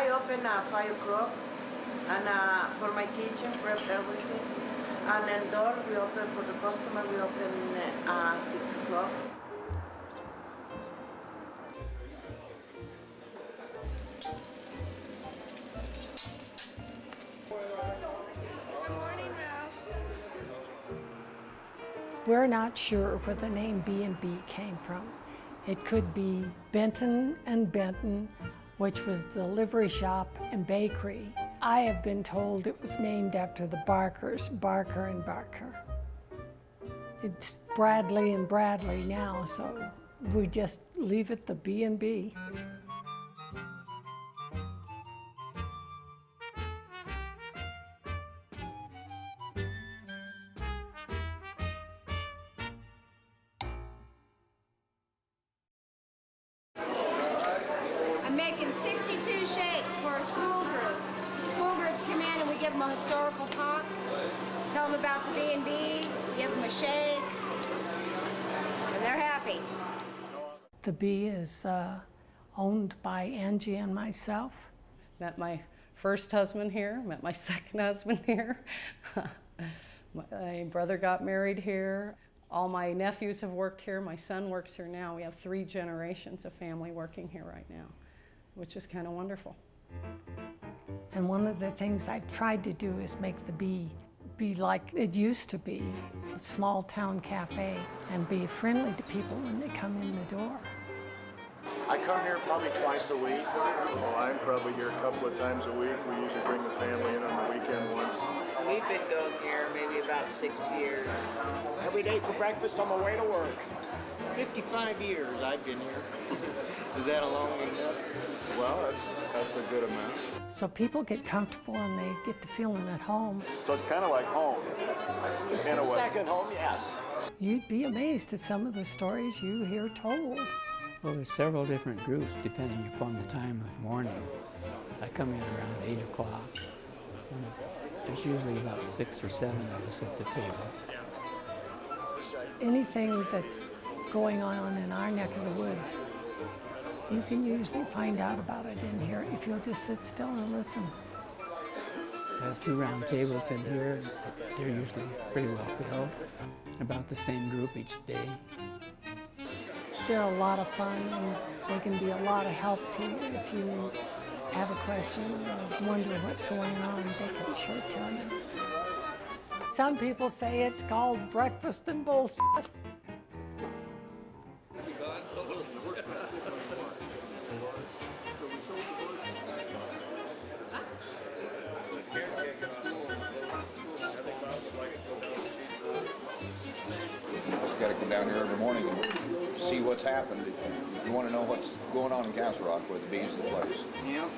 I open at 5 o'clock, and for my kitchen, prep everything. And then door, we open for the customer, we open at 6 o'clock. We're not sure where the name B&B came from. It could be Benton and Benton, which was the livery shop and bakery. I have been told it was named after the Barkers, Barker and Barker. It's Bradley and Bradley now, so we just leave it the B&B. I'm making 62 shakes for a school group. School groups come in and we give them a historical talk, tell them about the B&B, give them a shake, and they're happy. The B is owned by Angie and myself. Met my first husband here, met my second husband here. My brother got married here. All my nephews have worked here. My son works here now. We have 3 generations of family working here right now, which is kind of wonderful. And one of the things I've tried to do is make the B be like it used to be, a small town cafe, and be friendly to people when they come in the door. I come here probably twice a week. Well, I'm probably here a couple of times a week. We usually bring the family in on the weekend once. We've been going here maybe about 6 years. Every day for breakfast on my way to work. 55 years I've been here. Is that a long enough? Well, that's a good amount. So people get comfortable and they get the feeling at home. So it's kind of like home, in a way. Second home, yes. You'd be amazed at some of the stories you hear told. Well, there's several different groups depending upon the time of morning. I come in around 8 o'clock. There's usually about 6 or 7 of us at the table. Anything that's going on in our neck of the woods, you can usually find out about it in here if you'll just sit still and listen. I have 2 round tables in here. They're usually pretty well filled. About the same group each day. They're a lot of fun, and they can be a lot of help to you if you have a question or wonder what's going on. They can sure tell you. Some people say it's called breakfast and bullshit. Just got to come down here every morning and see what's happened. If you want to know what's going on in Castle Rock, where the bees the place. Yep.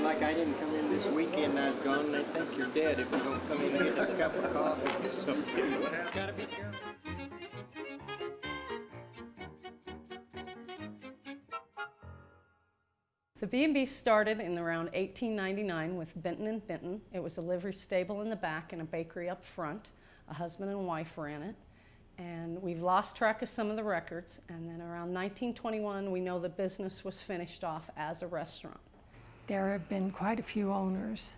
Like I didn't come in this weekend, I was gone. They think you're dead if you don't come in and get a cup of coffee. So, gotta be careful. The B&B started in around 1899 with Benton and Benton. It was a livery stable in the back and a bakery up front. A husband and wife ran it. And we've lost track of some of the records. And then around 1921, we know the business was finished off as a restaurant. There have been quite a few owners.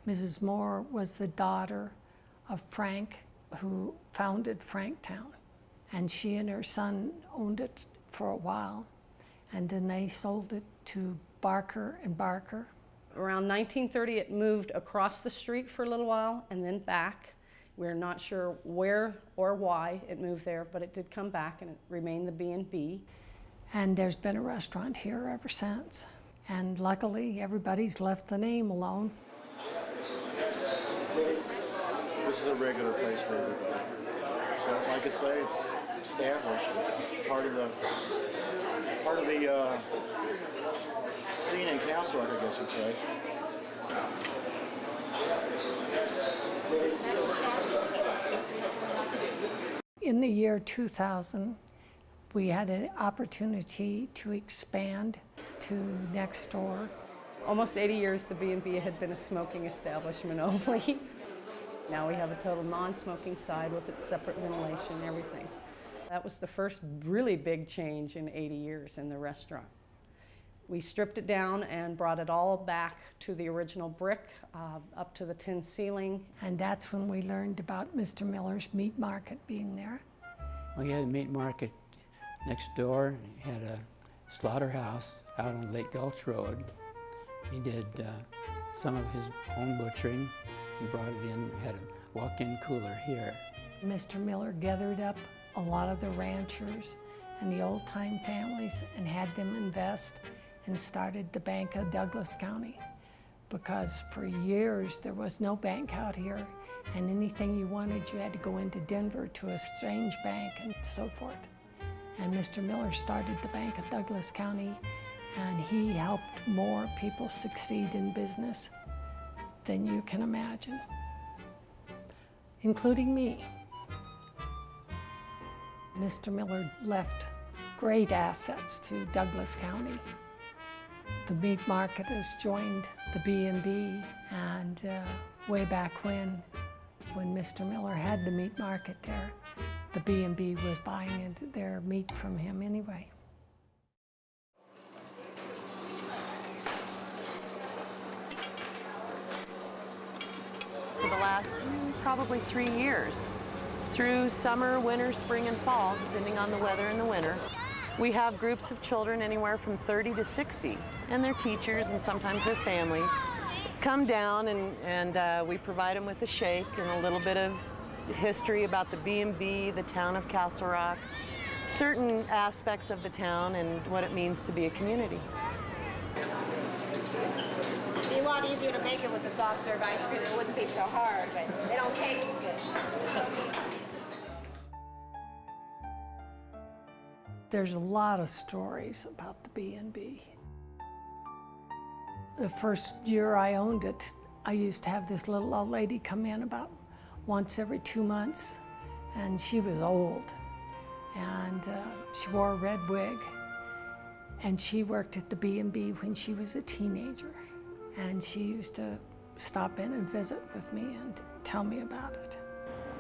Mrs. Moore was the daughter of Frank, who founded Franktown. And she and her son owned it for a while. And then they sold it to Barker and Barker. Around 1930, it moved across the street for a little while and then back. We're not sure where or why it moved there, but it did come back and it remained the B&B. And there's been a restaurant here ever since. And luckily, everybody's left the name alone. This is a regular place for everybody. So, like I say, it's established. It's part of the scene in Castle Rock, I guess you'd say. In the year 2000, we had an opportunity to expand to next door. Almost 80 years, the B&B had been a smoking establishment only. Now we have a total non-smoking side with its separate ventilation and everything. That was the first really big change in 80 years in the restaurant. We stripped it down and brought it all back to the original brick, up to the tin ceiling. And that's when we learned about Mr. Miller's meat market being there. We had a meat market next door. He had a slaughterhouse out on Lake Gulch Road. He did some of his own butchering and brought it in, had a walk-in cooler here. Mr. Miller gathered up a lot of the ranchers and the old-time families and had them invest and started the Bank of Douglas County, because for years there was no bank out here, and anything you wanted you had to go into Denver to a exchange bank and so forth. And Mr. Miller started the Bank of Douglas County, and he helped more people succeed in business than you can imagine, including me. Mr. Miller left great assets to Douglas County. The meat market has joined the B&B, and way back when Mr. Miller had the meat market there, the B&B was buying their meat from him anyway. For the last probably 3 years, through summer, winter, spring, and fall, depending on the weather in the winter. We have groups of children anywhere from 30 to 60, and their teachers and sometimes their families come down, and we provide them with a shake and a little bit of history about the B&B, the town of Castle Rock, certain aspects of the town and what it means to be a community. It'd be a lot easier to make it with the soft serve ice cream. It wouldn't be so hard, but they don't taste as good. There's a lot of stories about the B&B. The first year I owned it, I used to have this little old lady come in about once every 2 months, and she was old, and she wore a red wig, and she worked at the B&B when she was a teenager, and she used to stop in and visit with me and tell me about it.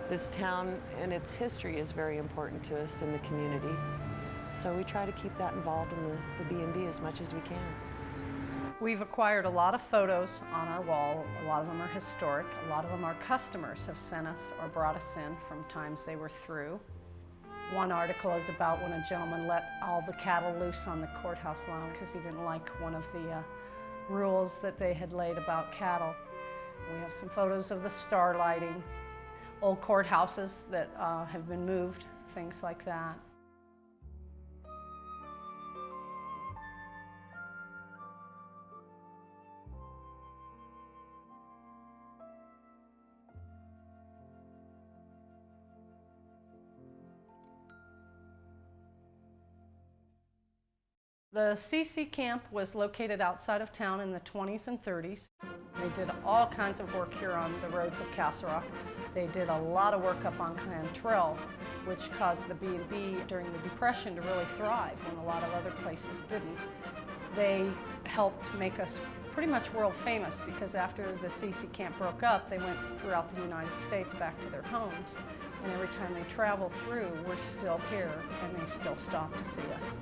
This town and its history is very important to us in the community. So we try to keep that involved in the B&B as much as we can. We've acquired a lot of photos on our wall. A lot of them are historic. A lot of them our customers have sent us or brought us in from times they were through. One article is about when a gentleman let all the cattle loose on the courthouse lawn because he didn't like one of the rules that they had laid about cattle. We have some photos of the star lighting, old courthouses that have been moved, things like that. The CC camp was located outside of town in the 20s and 30s. They did all kinds of work here on the roads of Castle Rock. They did a lot of work up on Cantrell, which caused the B&B during the Depression to really thrive when a lot of other places didn't. They helped make us pretty much world famous because after the CC camp broke up, they went throughout the United States back to their homes. And every time they travel through, we're still here and they still stop to see us.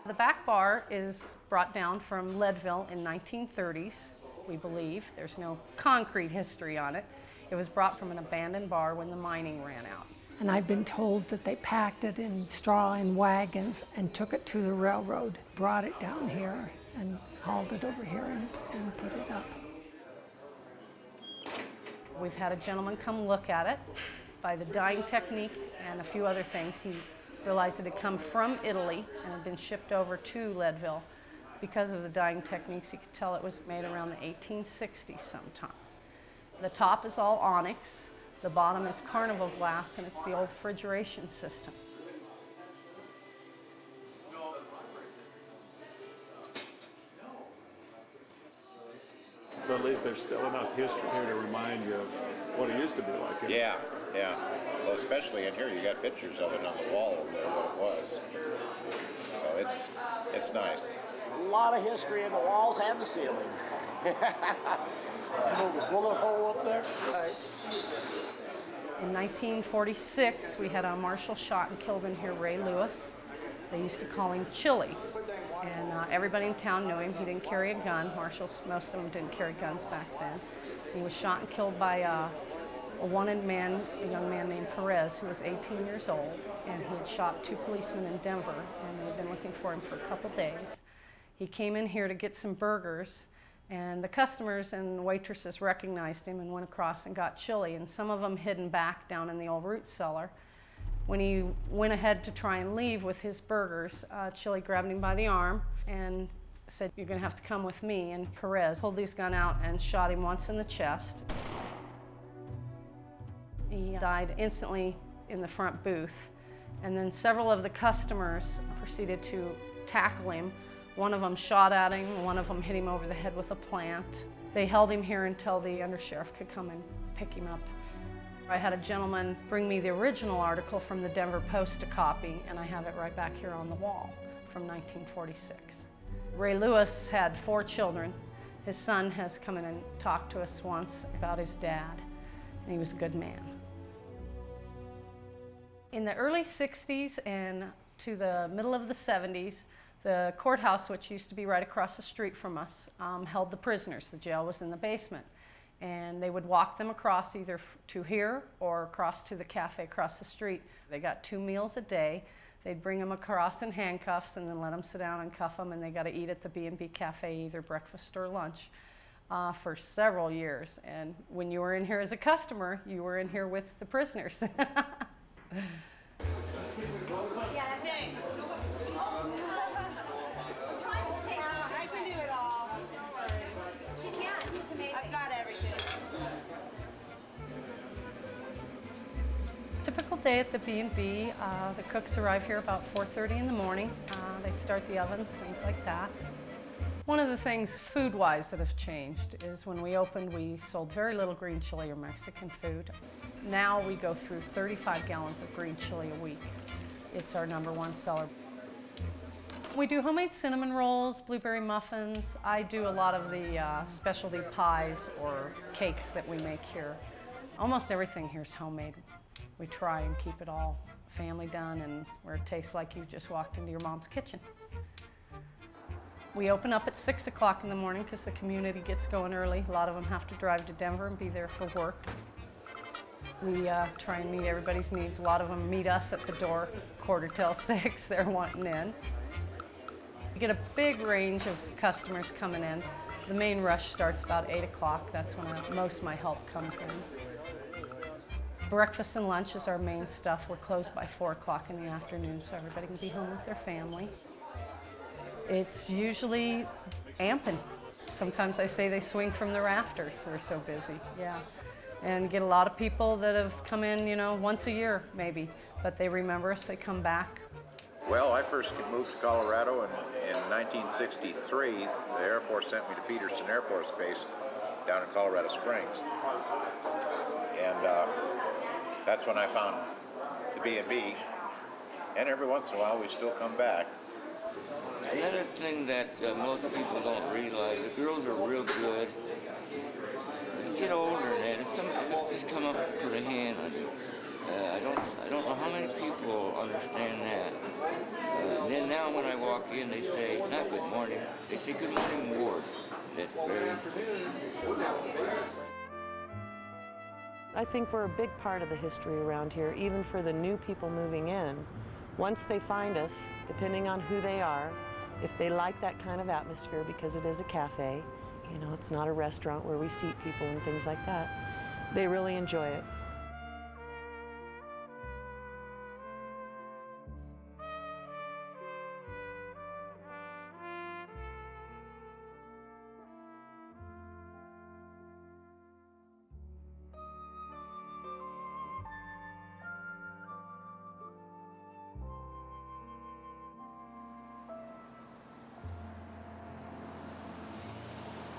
The back bar is brought down from Leadville in 1930s, we believe. There's no concrete history on it. It was brought from an abandoned bar when the mining ran out. And I've been told that they packed it in straw in wagons and took it to the railroad, brought it down here and hauled it over here and put it up. We've had a gentleman come look at it. By the dyeing technique and a few other things, he realized it had come from Italy and had been shipped over to Leadville. Because of the dyeing techniques, you could tell it was made around the 1860s sometime. The top is all onyx, the bottom is carnival glass, and it's the old refrigeration system. So at least there's still enough history here to remind you of what it used to be like. Yeah. Well, especially in here, you got pictures of it on the wall of what it was. So it's nice. A lot of history in the walls and the ceiling. The bullet hole up there? In 1946, we had a marshal shot and killed in here, Ray Lewis. They used to call him Chili. And everybody in town knew him. He didn't carry a gun. Marshals, most of them didn't carry guns back then. He was shot and killed by a wanted man, a young man named Perez, who was 18 years old. And he had shot 2 policemen in Denver, and they'd been looking for him for a couple days. He came in here to get some burgers, and the customers and waitresses recognized him and went across and got chili, and some of them hidden back down in the old root cellar. When he went ahead to try and leave with his burgers, Chili grabbed him by the arm and said, "You're gonna have to come with me." And Perez pulled his gun out and shot him once in the chest. He died instantly in the front booth. And then several of the customers proceeded to tackle him. One of them shot at him, one of them hit him over the head with a plant. They held him here until the undersheriff could come and pick him up. I had a gentleman bring me the original article from the Denver Post to copy, and I have it right back here on the wall from 1946. Ray Lewis had 4 children. His son has come in and talked to us once about his dad, and he was a good man. In the early 60s and to the middle of the 70s, the courthouse, which used to be right across the street from us, held the prisoners. The jail was in the basement. And they would walk them across either to here or across to the cafe across the street. They got 2 meals a day. They'd bring them across in handcuffs and then let them sit down and cuff them, and they got to eat at the B&B Cafe, either breakfast or lunch, for several years. And when you were in here as a customer, you were in here with the prisoners. Typical day at the B&B, the cooks arrive here about 4:30 in the morning. They start the ovens, things like that. One of the things food-wise that have changed is when we opened, we sold very little green chili or Mexican food. Now we go through 35 gallons of green chili a week. It's our #1 seller. We do homemade cinnamon rolls, blueberry muffins. I do a lot of the specialty pies or cakes that we make here. Almost everything here is homemade. We try and keep it all family done and where it tastes like you just walked into your mom's kitchen. We open up at 6 o'clock in the morning because the community gets going early. A lot of them have to drive to Denver and be there for work. We try and meet everybody's needs. A lot of them meet us at the door 6:15. They're wanting in. We get a big range of customers coming in. The main rush starts about 8 o'clock. That's when most of my help comes in. Breakfast and lunch is our main stuff. We're closed by 4 o'clock in the afternoon, so everybody can be home with their family. It's usually amping. Sometimes I say they swing from the rafters. We're so busy, yeah. And get a lot of people that have come in, you know, once a year maybe, but they remember us, they come back. Well, I first moved to Colorado in 1963. The Air Force sent me to Peterson Air Force Base down in Colorado Springs. And that's when I found the B&B. And every once in a while, we still come back. Another thing that most people don't realize, the girls are real good. When you get older, man, if somebody just come up and put a hand on you, I don't know how many people understand that. And then now when I walk in, they say, not good morning, they say good morning, Ward. That's very important. I think we're a big part of the history around here, even for the new people moving in. Once they find us, depending on who they are, if they like that kind of atmosphere, because it is a cafe, you know, it's not a restaurant where we seat people and things like that, they really enjoy it.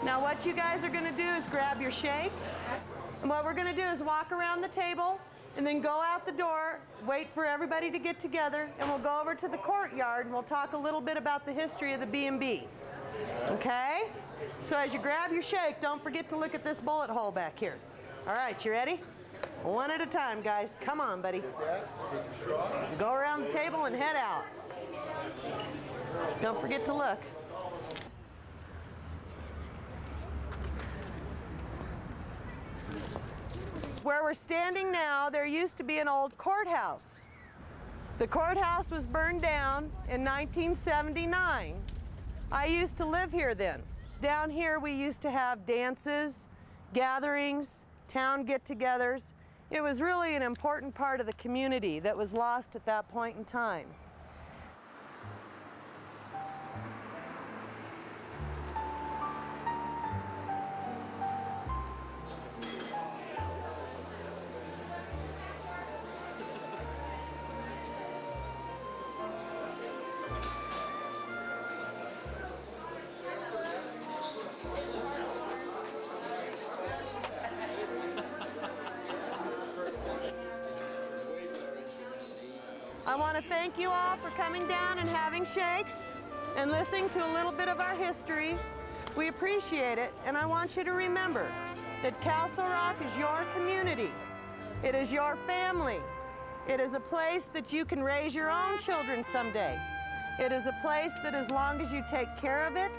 Now what you guys are gonna do is grab your shake. And what we're gonna do is walk around the table and then go out the door, wait for everybody to get together, and we'll go over to the courtyard and we'll talk a little bit about the history of the B&B. Okay? So as you grab your shake, don't forget to look at this bullet hole back here. All right, you ready? One at a time, guys. Come on, buddy. Go around the table and head out. Don't forget to look. Where we're standing now, there used to be an old courthouse. The courthouse was burned down in 1979. I used to live here then. Down here we used to have dances, gatherings, town get-togethers. It was really an important part of the community that was lost at that point in time. I want to thank you all for coming down and having shakes and listening to a little bit of our history. We appreciate it, and I want you to remember that Castle Rock is your community. It is your family. It is a place that you can raise your own children someday. It is a place that as long as you take care of it,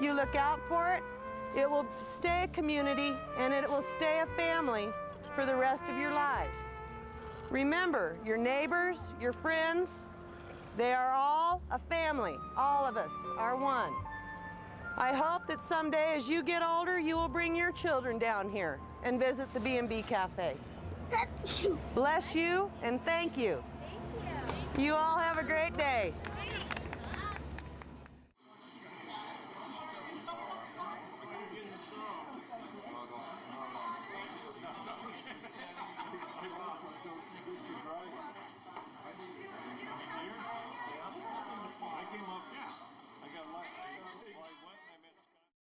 you look out for it, it will stay a community and it will stay a family for the rest of your lives. Remember, your neighbors, your friends, they are all a family. All of us are one. I hope that someday as you get older, you will bring your children down here and visit the B&B Cafe. Bless you and thank you. You all have a great day.